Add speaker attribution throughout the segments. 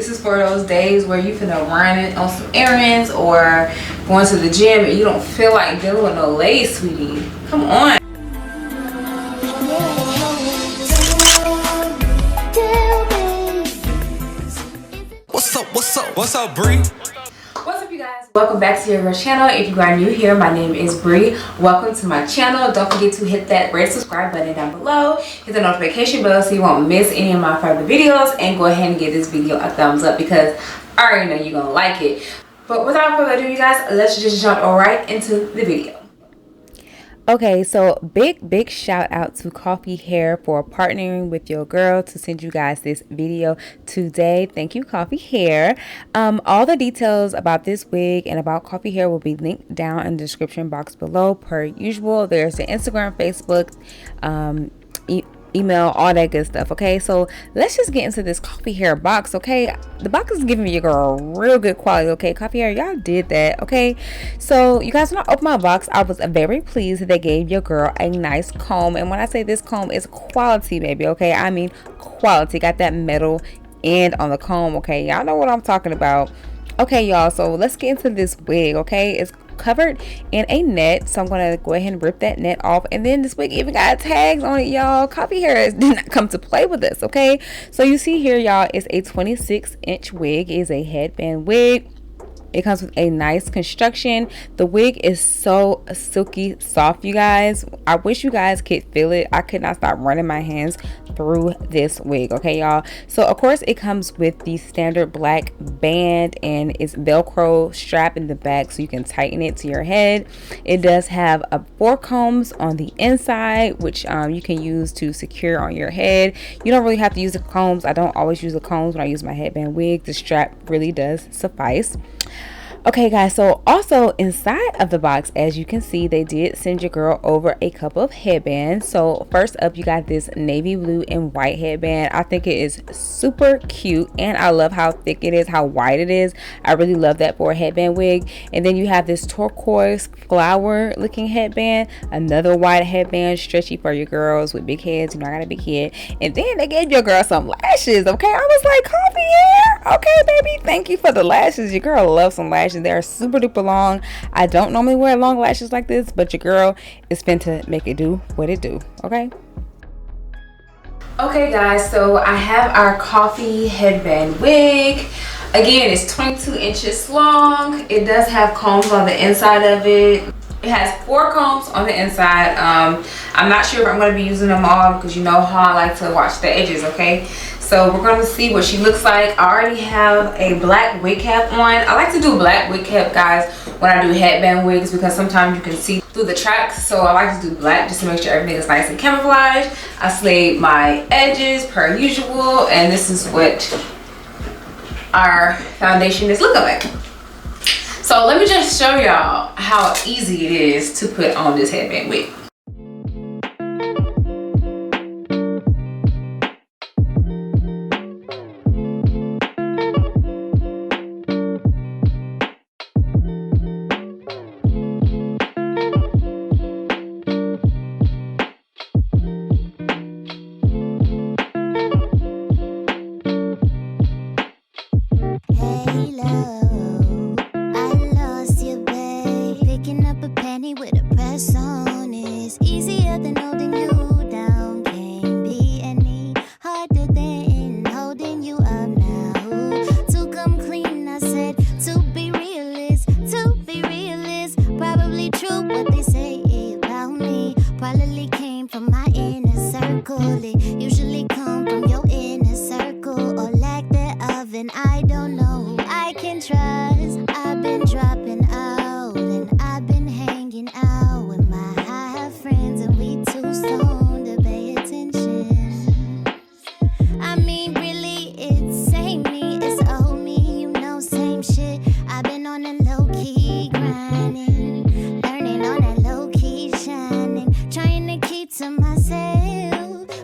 Speaker 1: This is for those days where you finna run on some errands or going to the gym and you don't feel like dealing with no lace, sweetie. Come on.
Speaker 2: What's up, Bree?
Speaker 1: What's up, you guys? Welcome back to your girl channel. If you are new here, my name is Bree. Welcome to my channel. Don't forget to hit that red subscribe button down below. Hit the notification bell so you won't miss any of my further videos, and go ahead and give this video a thumbs up because I already know you're gonna like it. But without further ado, you guys, let's just jump right into the video.
Speaker 3: Okay, so big shout out to Coffy Hair for partnering with your girl to send you guys this video today. Thank you, Coffy Hair. All the details about this wig and about Coffy Hair will be linked down in the description box below per usual. There's the Instagram, Facebook, email, all that good stuff. Okay, so let's just get into this Coffy Hair box. Okay, the box is giving your girl real good quality. Okay, Coffy Hair, y'all did that. Okay, so you guys, when I opened my box, I was very pleased that they gave your girl a nice comb. And when I say this comb is quality, baby, okay, I mean quality. Got that metal end on the comb. Okay, y'all know what I'm talking about. Okay, y'all, so let's get into this wig. Okay, it's covered in a net, so I'm gonna go ahead and rip that net off. And then this wig even got tags on it, y'all. Coffy Hair did not come to play with this. Okay, so you see here, y'all, it's a 26-inch wig. It is a headband wig. It comes with a nice construction. The wig is so silky soft, you guys. I wish you guys could feel it. I could not stop running my hands through this wig. Okay, y'all, so of course it comes with the standard black band and it's velcro strap in the back so you can tighten it to your head. It does have 4 combs on the inside, which you can use to secure on your head. You don't really have to use the combs. I don't always use the combs when I use my headband wig. The strap really does suffice. Okay, guys, so also inside of the box, as you can see, they did send your girl over a couple of headbands. So first up, you got this navy blue and white headband. I think it is super cute, and I love how thick it is, how wide it is. I really love that for a headband wig. And then you have this turquoise flower looking headband, another white headband, stretchy for your girls with big heads. You know, I got a big head. And then they gave your girl some lashes. Okay, I was like, Coffy Hair, okay, baby, thank you for the lashes. Your girl loves some lashes. They're super duper long. I don't normally wear long lashes like this, but your girl is finna make it do what it do. Okay,
Speaker 1: Guys, so I have our Coffy headband wig. Again, it's 22 inches long. It does have combs on the inside of it. It has 4 combs on the inside. I'm not sure if I'm going to be using them all because you know how I like to watch the edges. Okay, so we're going to see what she looks like. I already have a black wig cap on. I like to do black wig cap, guys, when I do headband wigs because sometimes you can see through the tracks. So I like to do black just to make sure everything is nice and camouflaged. I slayed my edges per usual, and this is what our foundation is looking like. So let me just show y'all how easy it is to put on this headband wig.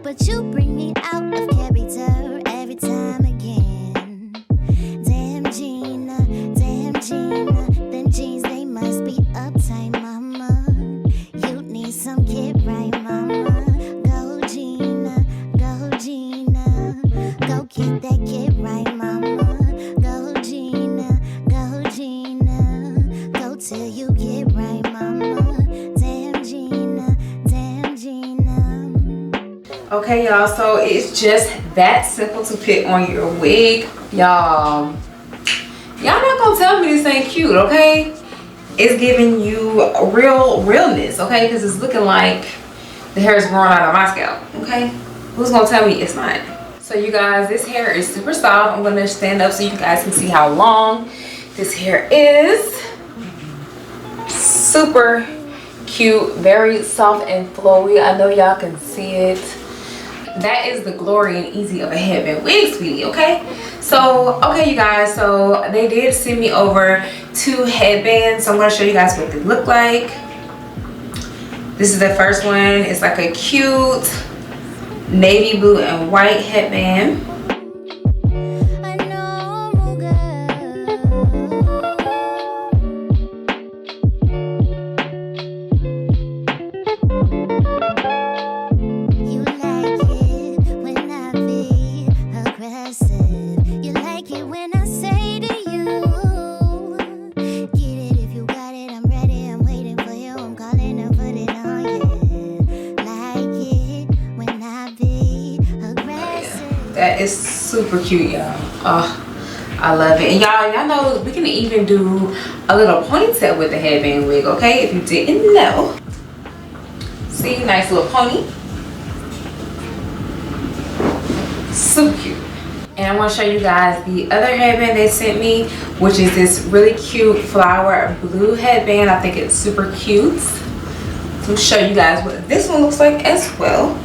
Speaker 4: But you bring me out of character every time again. Damn.
Speaker 1: y'all. So it's just that simple to put on your wig. Y'all not gonna tell me this ain't cute, okay? It's giving you a realness, okay? Because it's looking like the hair is growing out of my scalp, okay? Who's gonna tell me it's not? So you guys, this hair is super soft. I'm gonna stand up so you guys can see how long this hair is. Super cute, very soft and flowy. I know y'all can see it. That is the glory and easy of a headband wig, sweetie, okay? So, okay, you guys, so they did send me over 2 headbands. So I'm gonna show you guys what they look like. This is the first one. It's like a cute navy blue and white headband. That is super cute, y'all. Oh, I love it. And y'all know we can even do a little ponytail with the headband wig, okay? If you didn't know. See, nice little pony. Super cute. And I want to show you guys the other headband they sent me, which is this really cute flower blue headband. I think it's super cute. So I'll show you guys what this one looks like as well.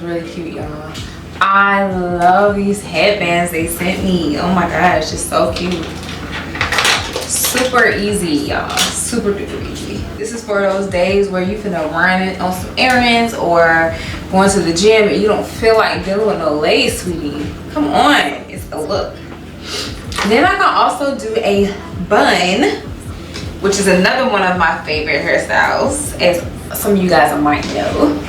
Speaker 1: Really cute, y'all. I love these headbands they sent me. Oh my gosh, it's so cute. Super easy, y'all. Super duper easy. This is for those days where you finna run on some errands or going to the gym and you don't feel like dealing with no lace, sweetie. Come on, it's the look. Then I can also do a bun, which is another one of my favorite hairstyles, as some of you guys might know.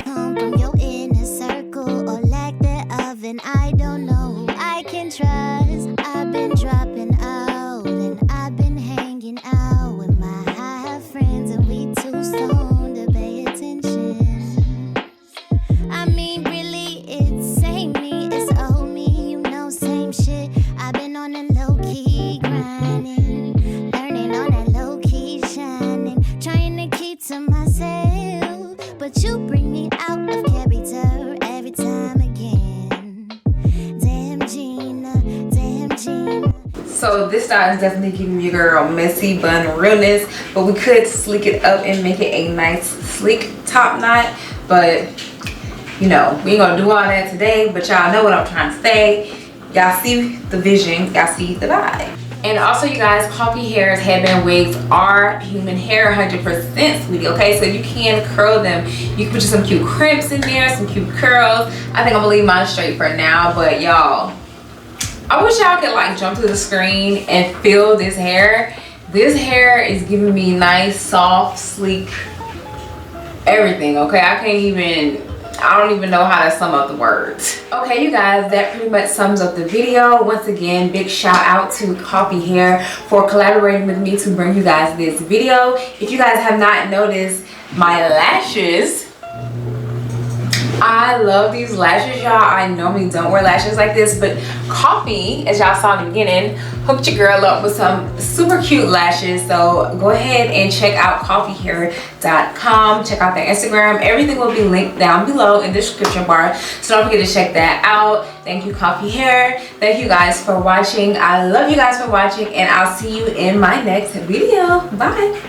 Speaker 2: I don't know who I can trust. I've been dropping out and I've been hanging out with my high friends, and we too stoned to pay attention. I mean, really, it's same me, it's old me, you know, same shit. I've been on a low-key grinding, learning on that low-key shining, trying to keep to myself, but you bring me out of character every time again.
Speaker 1: So this style is definitely giving your girl messy bun realness, but we could sleek it up and make it a nice sleek top knot. But you know, we ain't gonna do all that today, but y'all know what I'm trying to say. Y'all see the vision, y'all see the vibe. And also, you guys, Coffy Hair's headband wigs are human hair, 100% sweetie, okay? So you can curl them. You can put some cute crimps in there, some cute curls. I think I'm gonna leave mine straight for now, but y'all, I wish y'all could like jump to the screen and feel this hair. This hair is giving me nice, soft, sleek, everything, okay? I don't even know how to sum up the words. Okay, you guys, that pretty much sums up the video. Once again, big shout out to Coffy Hair for collaborating with me to bring you guys this video. If you guys have not noticed my lashes, I love these lashes, y'all. I normally don't wear lashes like this, but Coffy, as y'all saw in the beginning, hooked your girl up with some super cute lashes. So go ahead and check out CoffyHair.com. Check out their Instagram. Everything will be linked down below in the description bar, so don't forget to check that out. Thank you, Coffy Hair. Thank you guys for watching. I love you guys for watching, and I'll see you in my next video. Bye.